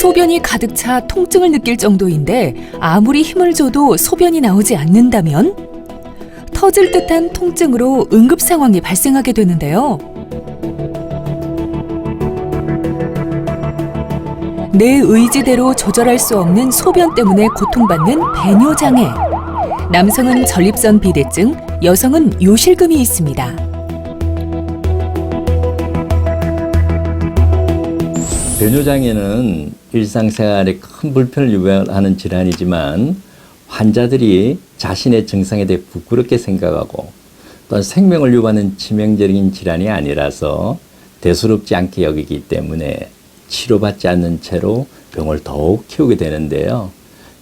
소변이 가득 차 통증을 느낄 정도인데 아무리 힘을 줘도 소변이 나오지 않는다면 터질 듯한 통증으로 응급 상황이 발생하게 되는데요. 내 의지대로 조절할 수 없는 소변 때문에 고통받는 배뇨장애. 남성은 전립선 비대증, 여성은 요실금이 있습니다. 배뇨장애는 일상생활에 큰 불편을 유발하는 질환이지만 환자들이 자신의 증상에 대해 부끄럽게 생각하고 또한 생명을 유발하는 치명적인 질환이 아니라서 대수롭지 않게 여기기 때문에 치료받지 않는 채로 병을 더욱 키우게 되는데요.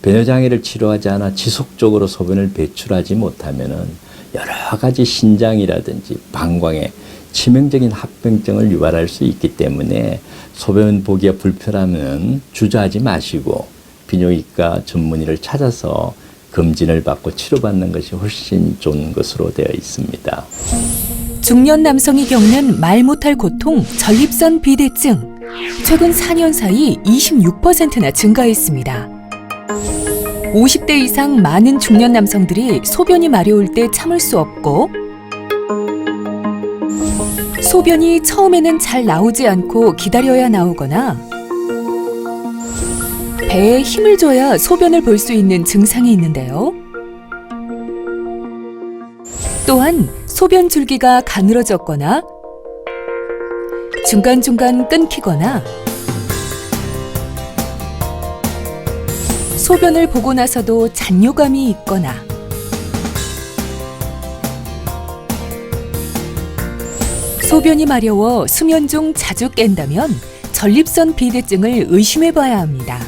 배뇨장애를 치료하지 않아 지속적으로 소변을 배출하지 못하면 여러 가지 신장이라든지 방광에 치명적인 합병증을 유발할 수 있기 때문에 소변 보기가 불편하면 주저하지 마시고 비뇨기과 전문의를 찾아서 검진을 받고 치료받는 것이 훨씬 좋은 것으로 되어 있습니다. 중년 남성이 겪는 말 못할 고통, 전립선 비대증. 최근 4년 사이 26%나 증가했습니다. 50대 이상 많은 중년 남성들이 소변이 마려울 때 참을 수 없고 소변이 처음에는 잘 나오지 않고 기다려야 나오거나 배에 힘을 줘야 소변을 볼 수 있는 증상이 있는데요. 또한 소변 줄기가 가늘어졌거나 중간중간 끊기거나 소변을 보고 나서도 잔뇨감이 있거나 소변이 마려워 수면 중 자주 깬다면 전립선 비대증을 의심해 봐야 합니다.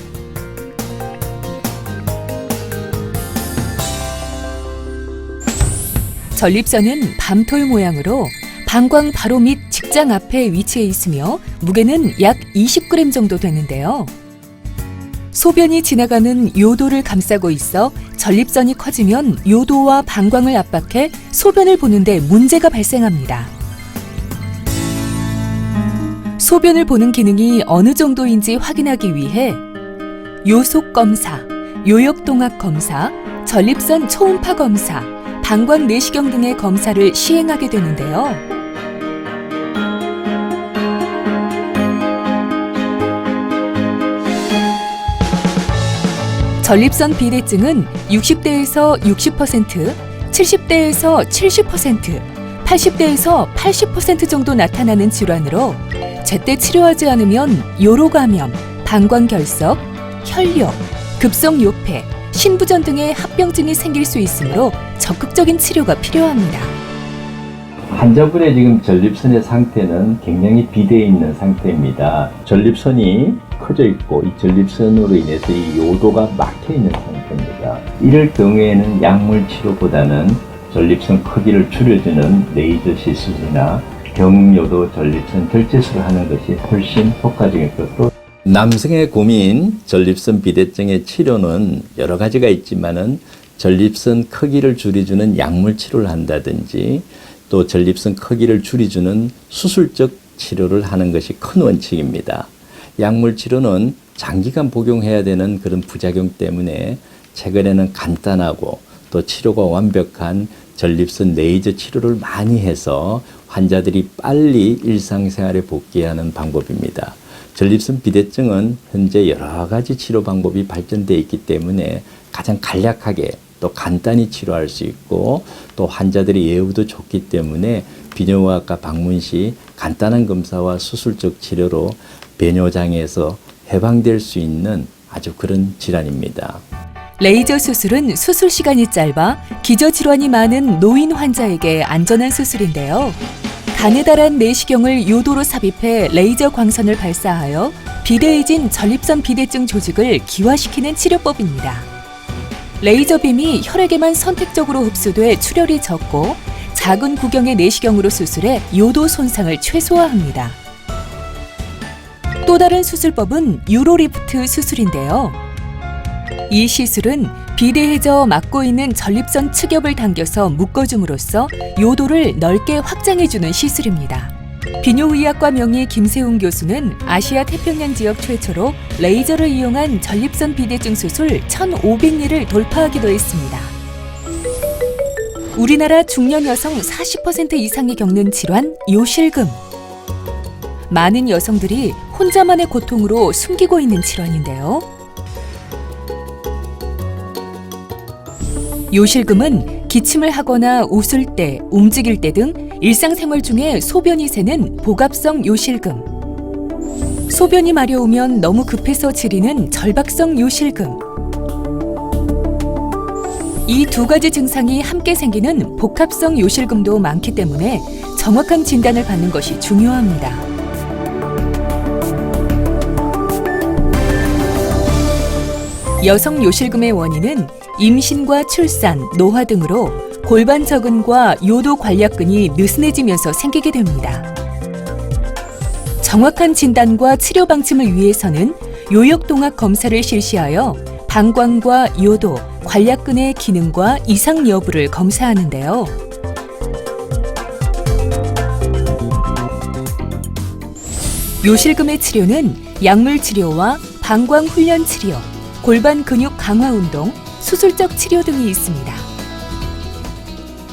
전립선은 밤톨 모양으로 방광 바로 밑 직장 앞에 위치해 있으며 무게는 약 20g 정도 되는데요. 소변이 지나가는 요도를 감싸고 있어 전립선이 커지면 요도와 방광을 압박해 소변을 보는데 문제가 발생합니다. 소변을 보는 기능이 어느 정도인지 확인하기 위해 요속 검사, 요역동학 검사, 전립선 초음파 검사, 방광 내시경 등의 검사를 시행하게 되는데요. 전립선 비대증은 60대에서 60%, 70대에서 70%, 80대에서 80% 정도 나타나는 질환으로 제때 치료하지 않으면 요로감염, 방광결석, 혈뇨, 급성요폐, 신부전 등의 합병증이 생길 수 있으므로 적극적인 치료가 필요합니다. 환자분의 지금 전립선의 상태는 굉장히 비대해 있는 상태입니다. 전립선이 커져 있고 이 전립선으로 인해서 이 요도가 막혀 있는 상태입니다. 이럴 경우에는 약물 치료보다는 전립선 크기를 줄여주는 레이저 시술이나 경요도 전립선 결제술을 하는 것이 훨씬 효과적인 것으로. 남성의 고민, 전립선 비대증의 치료는 여러 가지가 있지만은 전립선 크기를 줄여주는 약물 치료를 한다든지 또 전립선 크기를 줄여주는 수술적 치료를 하는 것이 큰 원칙입니다. 약물 치료는 장기간 복용해야 되는 그런 부작용 때문에 최근에는 간단하고 또 치료가 완벽한 전립선 레이저 치료를 많이 해서 환자들이 빨리 일상생활에 복귀하는 방법입니다. 전립선 비대증은 현재 여러 가지 치료 방법이 발전되어 있기 때문에 가장 간략하게 또 간단히 치료할 수 있고 또 환자들의 예후도 좋기 때문에 비뇨기과 방문 시 간단한 검사와 수술적 치료로 배뇨장애에서 해방될 수 있는 아주 그런 질환입니다. 레이저 수술은 수술 시간이 짧아 기저질환이 많은 노인 환자에게 안전한 수술인데요. 가느다란 내시경을 요도로 삽입해 레이저 광선을 발사하여 비대해진 전립선 비대증 조직을 기화시키는 치료법입니다. 레이저빔이 혈액에만 선택적으로 흡수돼 출혈이 적고 작은 구경의 내시경으로 수술해 요도 손상을 최소화합니다. 또 다른 수술법은 유로리프트 수술인데요. 이 시술은 비대해져 막고 있는 전립선 측엽을 당겨서 묶어줌으로써 요도를 넓게 확장해주는 시술입니다. 비뇨의학과 명의 김세웅 교수는 아시아 태평양 지역 최초로 레이저를 이용한 전립선 비대증 수술 1,500리를 돌파하기도 했습니다. 우리나라 중년 여성 40% 이상이 겪는 질환 요실금. 많은 여성들이 혼자만의 고통으로 숨기고 있는 질환인데요. 요실금은 기침을 하거나 웃을 때, 움직일 때 등 일상생활 중에 소변이 새는 복압성 요실금. 소변이 마려우면 너무 급해서 지리는 절박성 요실금. 이 두 가지 증상이 함께 생기는 복합성 요실금도 많기 때문에 정확한 진단을 받는 것이 중요합니다. 여성 요실금의 원인은 임신과 출산, 노화 등으로 골반 저근과 요도 관략근이 느슨해지면서 생기게 됩니다. 정확한 진단과 치료 방침을 위해서는 요역동학 검사를 실시하여 방광과 요도, 관략근의 기능과 이상 여부를 검사하는데요. 요실금의 치료는 약물 치료와 방광 훈련 치료, 골반 근육 강화 운동, 수술적 치료 등이 있습니다.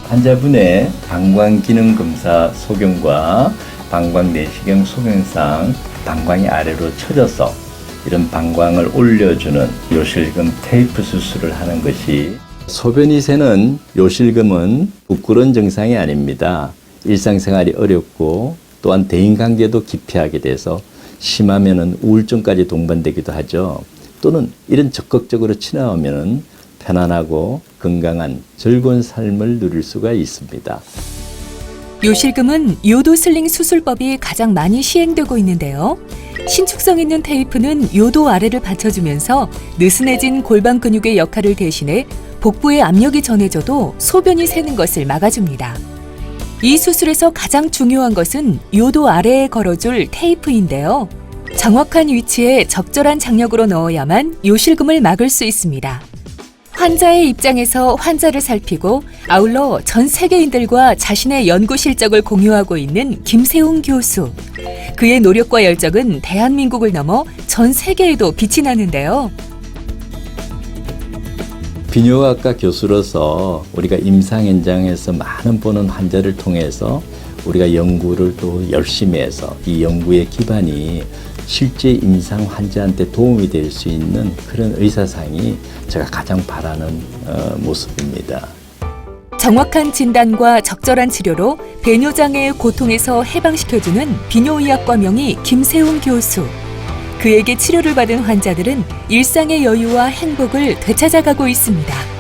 환자분의 방광 기능 검사 소견과 방광 내시경 소견상 방광이 아래로 처져서 이런 방광을 올려주는 요실금 테이프 수술을 하는 것이, 소변이 새는 요실금은 부끄러운 증상이 아닙니다. 일상생활이 어렵고 또한 대인관계도 기피하게 돼서 심하면은 우울증까지 동반되기도 하죠. 또는 이런 적극적으로 치료하면은 편안하고 건강한 즐거운 삶을 누릴 수가 있습니다. 요실금은 요도 슬링 수술법이 가장 많이 시행되고 있는데요. 신축성 있는 테이프는 요도 아래를 받쳐주면서 느슨해진 골반 근육의 역할을 대신해 복부에 압력이 전해져도 소변이 새는 것을 막아줍니다. 이 수술에서 가장 중요한 것은 요도 아래에 걸어줄 테이프인데요. 정확한 위치에 적절한 장력으로 넣어야만 요실금을 막을 수 있습니다. 환자의 입장에서 환자를 살피고 아울러 전 세계인들과 자신의 연구 실적을 공유하고 있는 김세웅 교수. 그의 노력과 열정은 대한민국을 넘어 전 세계에도 빛이 나는데요. 비뇨학과 교수로서 우리가 임상 현장에서 많은 보는 환자를 통해서 우리가 연구를 또 열심히 해서 이 연구의 기반이 실제 임상 환자한테 도움이 될 수 있는 그런 의사상이 제가 가장 바라는 모습입니다. 정확한 진단과 적절한 치료로 배뇨장애의 고통에서 해방시켜주는 비뇨의학과 명의 김세웅 교수. 그에게 치료를 받은 환자들은 일상의 여유와 행복을 되찾아가고 있습니다.